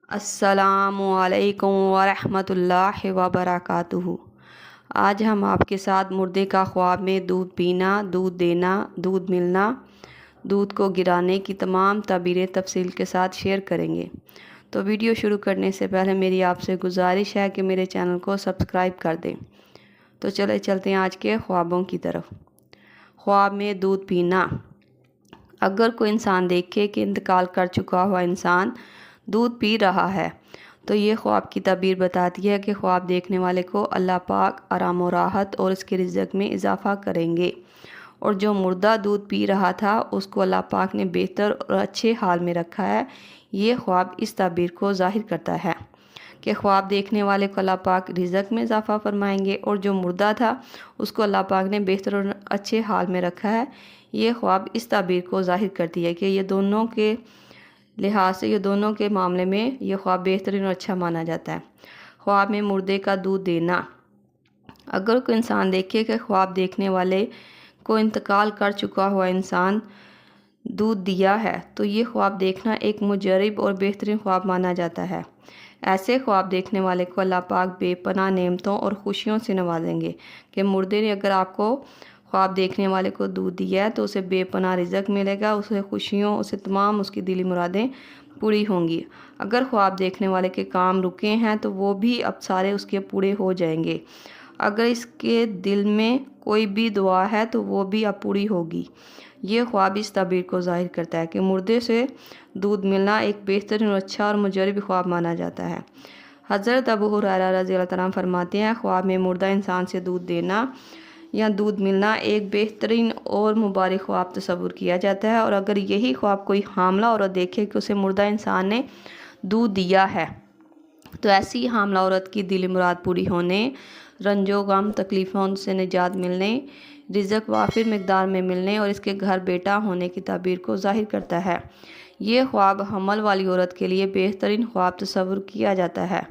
السلام علیکم ورحمۃ اللہ وبرکاتہ۔ آج ہم آپ کے ساتھ مردے کا خواب میں دودھ پینا، دودھ دینا، دودھ ملنا، دودھ کو گرانے کی تمام تعبیریں تفصیل کے ساتھ شیئر کریں گے۔ تو ویڈیو شروع کرنے سے پہلے میری آپ سے گزارش ہے کہ میرے چینل کو سبسکرائب کر دیں۔ تو چلتے ہیں آج کے خوابوں کی طرف۔ خواب میں دودھ پینا۔ اگر کوئی انسان دیکھے کہ انتقال کر چکا ہوا انسان دودھ پی رہا ہے تو یہ خواب کی تعبیر بتاتی ہے کہ خواب دیکھنے والے کو اللہ پاک آرام و راحت اور اس کے رزق میں اضافہ کریں گے، اور جو مردہ دودھ پی رہا تھا اس کو اللہ پاک نے بہتر اور اچھے حال میں رکھا ہے۔ یہ خواب اس تعبیر کو ظاہر کرتا ہے کہ خواب دیکھنے والے کو اللہ پاک رزق میں اضافہ فرمائیں گے، اور جو مردہ تھا اس کو اللہ پاک نے بہتر اور اچھے حال میں رکھا ہے۔ یہ خواب اس تعبیر کو ظاہر کرتی ہے کہ یہ دونوں کے لحاظ سے، یہ دونوں کے معاملے میں یہ خواب بہترین اور اچھا مانا جاتا ہے۔ خواب میں مردے کا دودھ دینا۔ اگر کوئی انسان دیکھے کہ خواب دیکھنے والے کو انتقال کر چکا ہوا انسان دودھ دیا ہے تو یہ خواب دیکھنا ایک مجرب اور بہترین خواب مانا جاتا ہے۔ ایسے خواب دیکھنے والے کو اللہ پاک بے پناہ نعمتوں اور خوشیوں سے نوازیں گے کہ مردے نے اگر آپ کو خواب دیکھنے والے کو دودھ دیا ہے تو اسے بے پناہ رزق ملے گا، اسے خوشیوں، اسے تمام اس کی دلی مرادیں پوری ہوں گی۔ اگر خواب دیکھنے والے کے کام رکے ہیں تو وہ بھی اب سارے اس کے پورے ہو جائیں گے۔ اگر اس کے دل میں کوئی بھی دعا ہے تو وہ بھی اب پوری ہوگی۔ یہ خواب اس تعبیر کو ظاہر کرتا ہے کہ مردے سے دودھ ملنا ایک بہترین اور اچھا اور مجرب خواب مانا جاتا ہے۔ حضرت ابو ہریرہ رضی اللہ تعالیٰ عنہ فرماتے ہیں، خواب میں مردہ انسان سے دودھ دینا یا دودھ ملنا ایک بہترین اور مبارک خواب تصور کیا جاتا ہے، اور اگر یہی خواب کوئی حاملہ عورت دیکھے کہ اسے مردہ انسان نے دودھ دیا ہے تو ایسی حاملہ عورت کی دلی مراد پوری ہونے، رنج و غم تکلیفوں سے نجات ملنے، رزق وافر مقدار میں ملنے اور اس کے گھر بیٹا ہونے کی تعبیر کو ظاہر کرتا ہے۔ یہ خواب حمل والی عورت کے لیے بہترین خواب تصور کیا جاتا ہے۔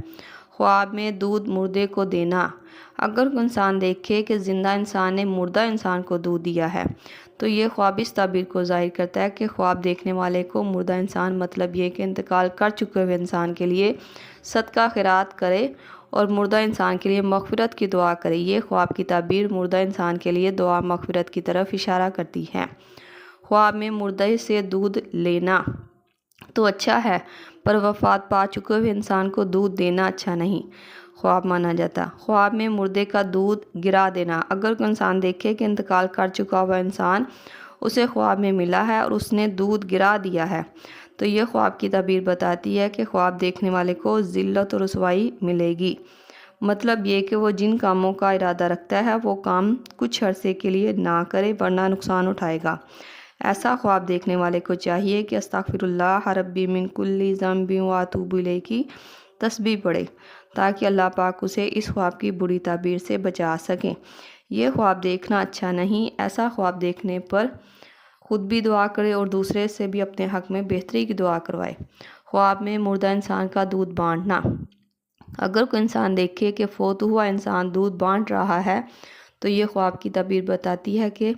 خواب میں دودھ مردے کو دینا۔ اگر کوئی انسان دیکھے کہ زندہ انسان نے مردہ انسان کو دودھ دیا ہے تو یہ خواب اس تعبیر کو ظاہر کرتا ہے کہ خواب دیکھنے والے کو مردہ انسان، مطلب یہ کہ انتقال کر چکے ہوئے انسان کے لیے صدقہ خیرات کرے اور مردہ انسان کے لیے مغفرت کی دعا کرے۔ یہ خواب کی تعبیر مردہ انسان کے لیے دعا مغفرت کی طرف اشارہ کرتی ہے۔ خواب میں مردے سے دودھ لینا تو اچھا ہے، پر وفات پا چکے ہوئے انسان کو دودھ دینا اچھا نہیں خواب مانا جاتا۔ خواب میں مردے کا دودھ گرا دینا۔ اگر کوئی انسان دیکھے کہ انتقال کر چکا ہوا انسان اسے خواب میں ملا ہے اور اس نے دودھ گرا دیا ہے تو یہ خواب کی تعبیر بتاتی ہے کہ خواب دیکھنے والے کو ذلت اور رسوائی ملے گی، مطلب یہ کہ وہ جن کاموں کا ارادہ رکھتا ہے وہ کام کچھ عرصے کے لیے نہ کرے ورنہ نقصان اٹھائے گا۔ ایسا خواب دیکھنے والے کو چاہیے کہ استغفر اللہ ربی من کل ذنب واتوب الیہ کی تسبیح پڑھے تاکہ اللہ پاک اسے اس خواب کی بری تعبیر سے بچا سکیں۔ یہ خواب دیکھنا اچھا نہیں۔ ایسا خواب دیکھنے پر خود بھی دعا کرے اور دوسرے سے بھی اپنے حق میں بہتری کی دعا کروائے۔ خواب میں مردہ انسان کا دودھ بانٹنا۔ اگر کوئی انسان دیکھے کہ فوت ہوا انسان دودھ بانٹ رہا ہے تو یہ خواب کی تعبیر بتاتی ہے کہ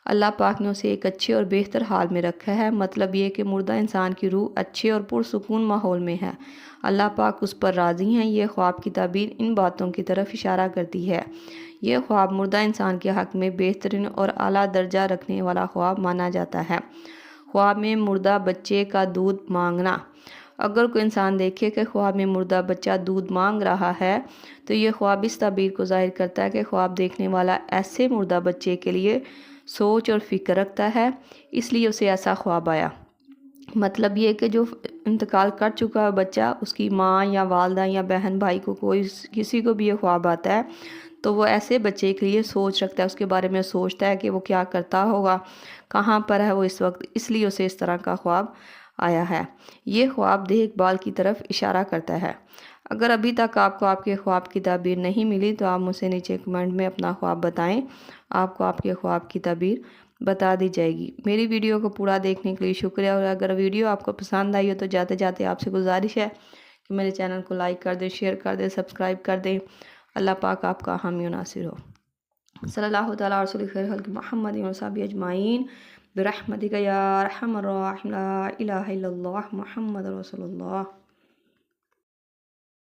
اللہ پاک نے اسے ایک اچھے اور بہتر حال میں رکھا ہے، مطلب یہ کہ مردہ انسان کی روح اچھے اور پرسکون ماحول میں ہے، اللہ پاک اس پر راضی ہیں۔ یہ خواب کی تعبیر ان باتوں کی طرف اشارہ کرتی ہے۔ یہ خواب مردہ انسان کے حق میں بہترین اور اعلیٰ درجہ رکھنے والا خواب مانا جاتا ہے۔ خواب میں مردہ بچے کا دودھ مانگنا۔ اگر کوئی انسان دیکھے کہ خواب میں مردہ بچہ دودھ مانگ رہا ہے تو یہ خواب اس تعبیر کو ظاہر کرتا ہے کہ خواب دیکھنے والا ایسے مردہ بچے کے لیے سوچ اور فکر رکھتا ہے، اس لیے اسے ایسا خواب آیا۔ مطلب یہ کہ جو انتقال کر چکا ہے بچہ، اس کی ماں یا والدہ یا بہن بھائی کو کسی کو بھی یہ خواب آتا ہے تو وہ ایسے بچے کے لیے سوچ رکھتا ہے، اس کے بارے میں سوچتا ہے کہ وہ کیا کرتا ہوگا، کہاں پر ہے وہ اس وقت، اس لیے اسے اس طرح کا خواب آیا ہے۔ یہ خواب دیکھ بھال کی طرف اشارہ کرتا ہے۔ اگر ابھی تک آپ کو آپ کے خواب کی تعبیر نہیں ملی تو آپ مجھ سے نیچے کمنٹ میں اپنا خواب بتائیں، آپ کو آپ کے خواب کی تعبیر بتا دی جائے گی۔ میری ویڈیو کو پورا دیکھنے کے لیے شکریہ، اور اگر ویڈیو آپ کو پسند آئی ہو تو جاتے جاتے آپ سے گزارش ہے کہ میرے چینل کو لائک کر دیں، شیئر کر دیں، سبسکرائب کر دیں۔ اللہ پاک آپ کا حامی و ناصر ہو۔ صلی اللہ تعالیٰ علیہ رسول خیر خلق محمد و صحبہ اجمعین برحمتک یا ارحم الراحمین، لا الہ الا اللہ محمد رسول اللہ۔